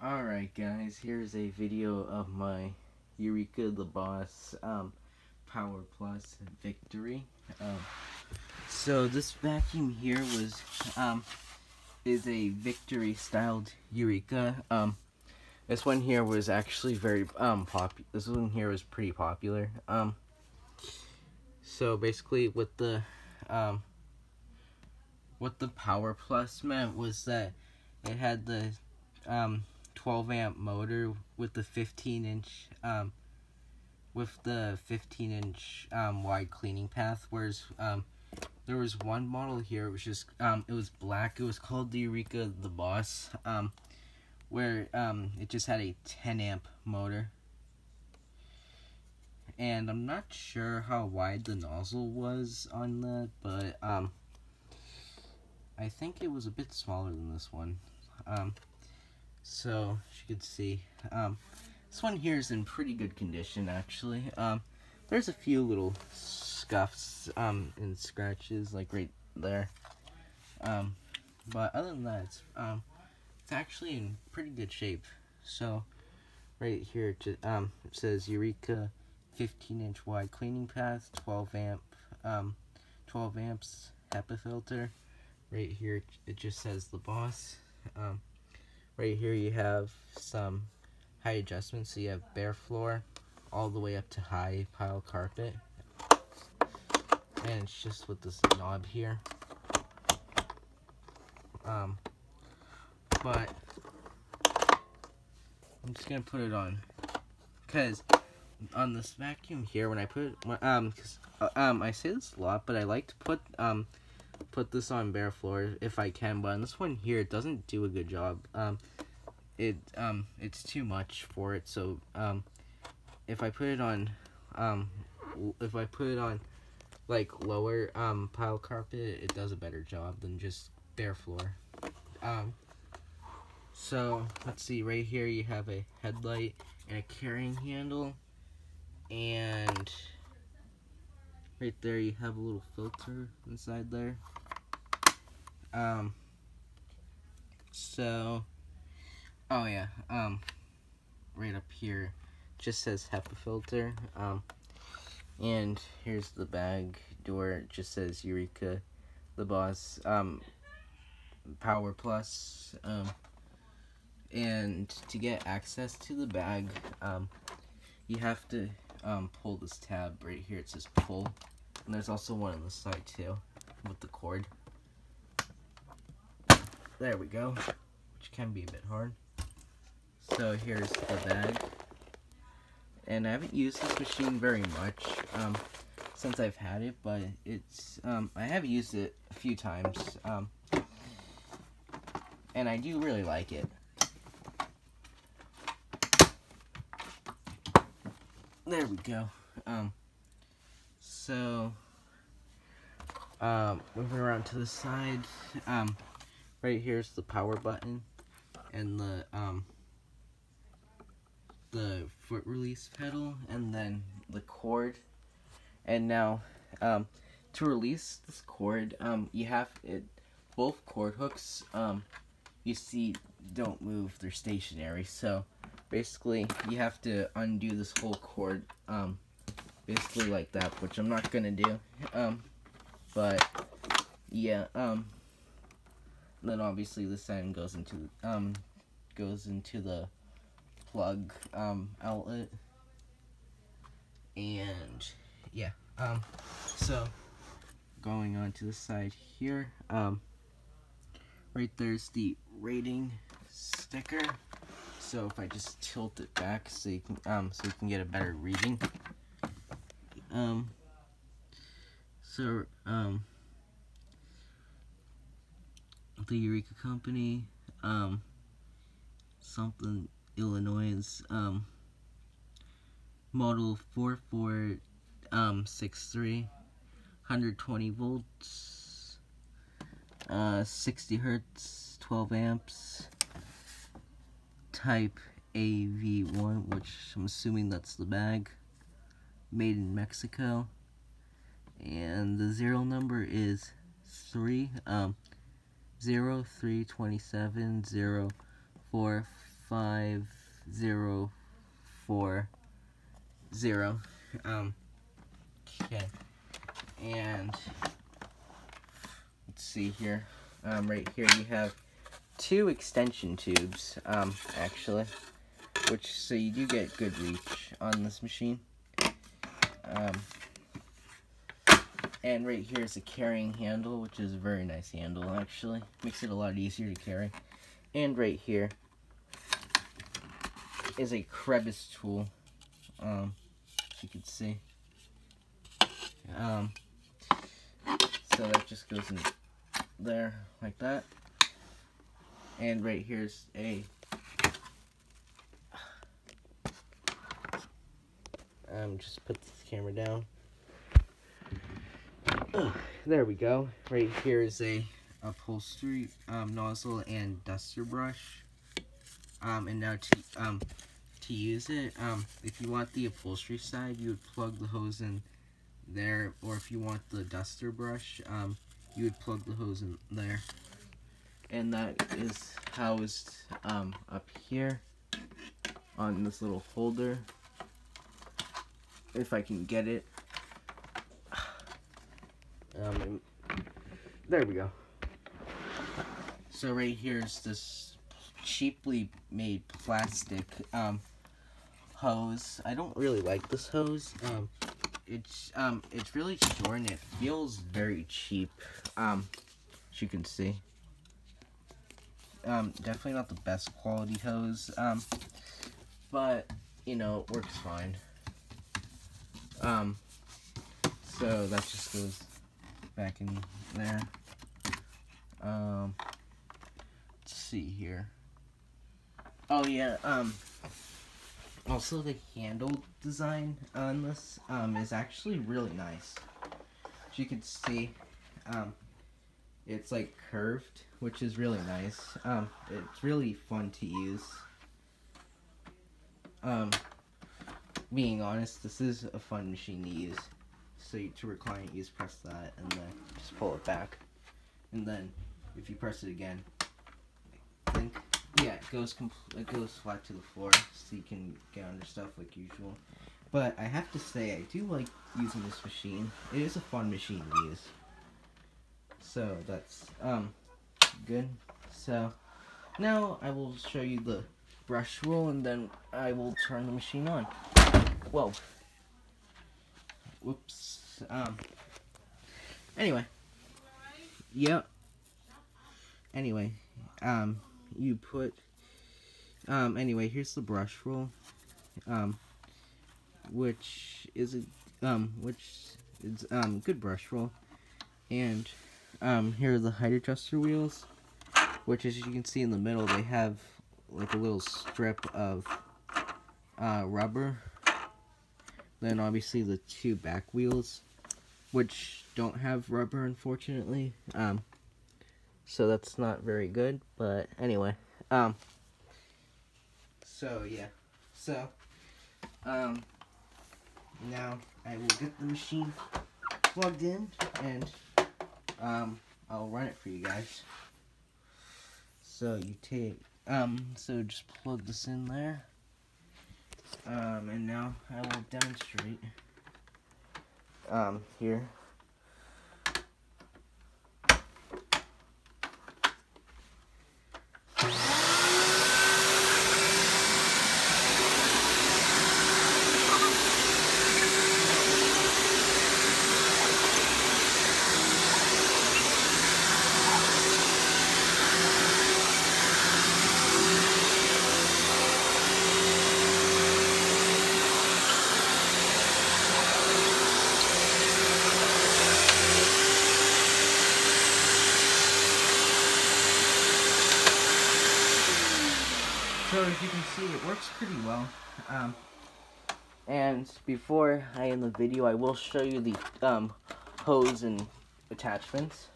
Alright guys, here's a video of my Eureka the Boss Power Plus victory. So this vacuum here is a victory styled Eureka. This one here was actually very this one here was pretty popular. So basically what the Power Plus meant was that it had the 12 amp motor with the 15-inch wide cleaning path, whereas there was one model here, it was just it was black. It was called the Eureka the Boss, where it just had a 10 amp motor, and I'm not sure how wide the nozzle was on that, but I think it was a bit smaller than this one. So, as you can see, this one here is in pretty good condition, actually. There's a few little scuffs and scratches, like right there. But other than that, it's actually in pretty good shape. So, right here, it says Eureka 15-inch wide cleaning path, 12 amps HEPA filter. Right here, it just says the Boss. Right here you have some height adjustments, so you have bare floor all the way up to high pile carpet, and it's just with this knob here. But I'm just gonna put it on, because on this vacuum here, when I put it, I say this a lot, but I like to put this on bare floor if I can, but on this one here, it doesn't do a good job. It's too much for it, so if I put it on like lower pile carpet, it does a better job than just bare floor. So let's see, right here you have a headlight and a carrying handle, and right there you have a little filter inside there. Oh yeah, right up here just says HEPA filter, and here's the bag door. It just says Eureka the Boss Power Plus, and to get access to the bag, you have to pull this tab right here. It says pull, and there's also one on the side too with the cord. There we go, which can be a bit hard. So here's the bag, and I haven't used this machine very much since I've had it, but it's I have used it a few times, and I do really like it. There we go. Moving around to the side, right here's the power button and the foot release pedal, and then the cord. And now to release this cord, you have it, both cord hooks you see don't move, they're stationary. So basically you have to undo this whole cord basically like that, which I'm not gonna do, but yeah, then obviously this end goes into the plug outlet, and yeah, so going on to the side here, right there's the rating sticker. So if I just tilt it back so you can get a better reading, the Eureka company, something Illinois, model 4463, 120 volts, 60 hertz, 12 amps, type AV1, which I'm assuming that's the bag, made in Mexico, and the serial number is 032704 5040. Okay. And let's see here. Right here you have 2 extension tubes, actually, which, so you do get good reach on this machine. And right here is a carrying handle, which is a very nice handle, actually. Makes it a lot easier to carry. And right here is a Crevice Tool, as you can see. So that just goes in there, like that. And right here's a just put this camera down. There we go. Right here is a upholstery nozzle and duster brush. And now to use it, if you want the upholstery side, you would plug the hose in there, or if you want the duster brush, you would plug the hose in there. And that is housed up here on this little holder, if I can get it. There we go. So right here is this cheaply made plastic hose. I don't really like this hose. It's really short and it feels very cheap, as you can see. Definitely not the best quality hose, but you know, it works fine. So that just goes back in there. Let's see here. Oh yeah, also the handle design on this is actually really nice. As you can see, it's like curved, which is really nice. It's really fun to use. Being honest, this is a fun machine to use. So to recline it, you just press that and then just pull it back. And then if you press it again, I think, yeah, it goes flat to the floor, so you can get under stuff like usual. But I have to say, I do like using this machine. It is a fun machine to use. So that's good. So now I will show you the brush roll, and then I will turn the machine on. Whoa. Whoops. Anyway. Yep. Anyway, you put, anyway, here's the brush roll, which is good brush roll, and, here are the height adjuster wheels, which, as you can see in the middle, they have, like, a little strip of, rubber. Then, obviously, the 2 back wheels, which don't have rubber, unfortunately, so that's not very good, but anyway, so yeah, so, now I will get the machine plugged in, and, I'll run it for you guys. So you take, so just plug this in there, and now I will demonstrate, here. So as you can see, it works pretty well. And before I end the video, I will show you the hose and attachments.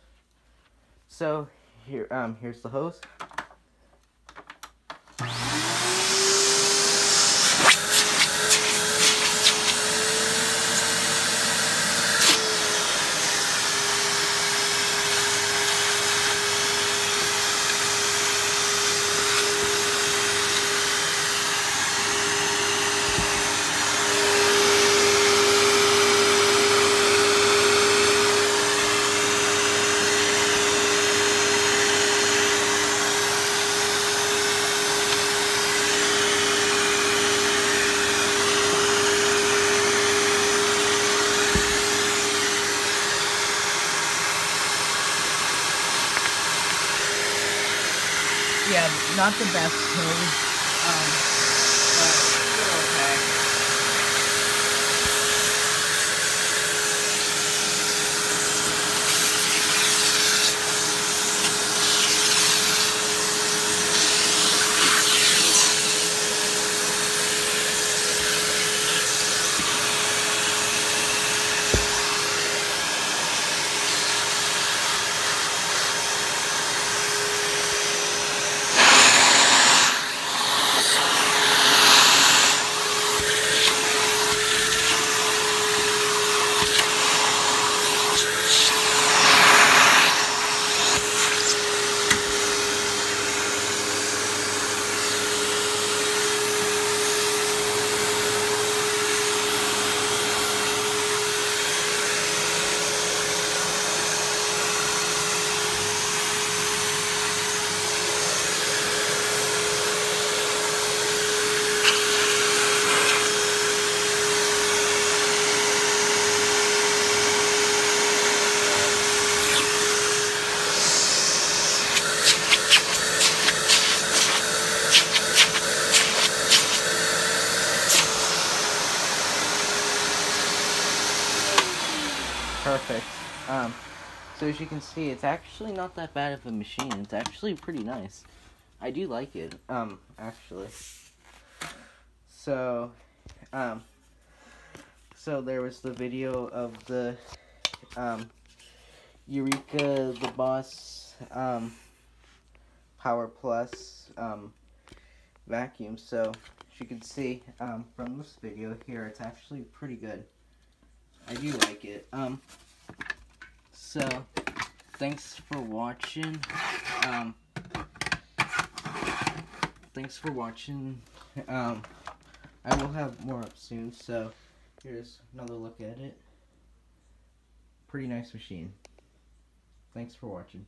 So here, here's the hose. not the best code, but still okay. Perfect. So as you can see, it's actually not that bad of a machine. It's actually pretty nice. I do like it, actually. So, so there was the video of the, Eureka, the Boss, Power Plus, vacuum. So, as you can see, from this video here, it's actually pretty good. I do like it. So, thanks for watching. Thanks for watching. I will have more up soon, so here's another look at it. Pretty nice machine. Thanks for watching.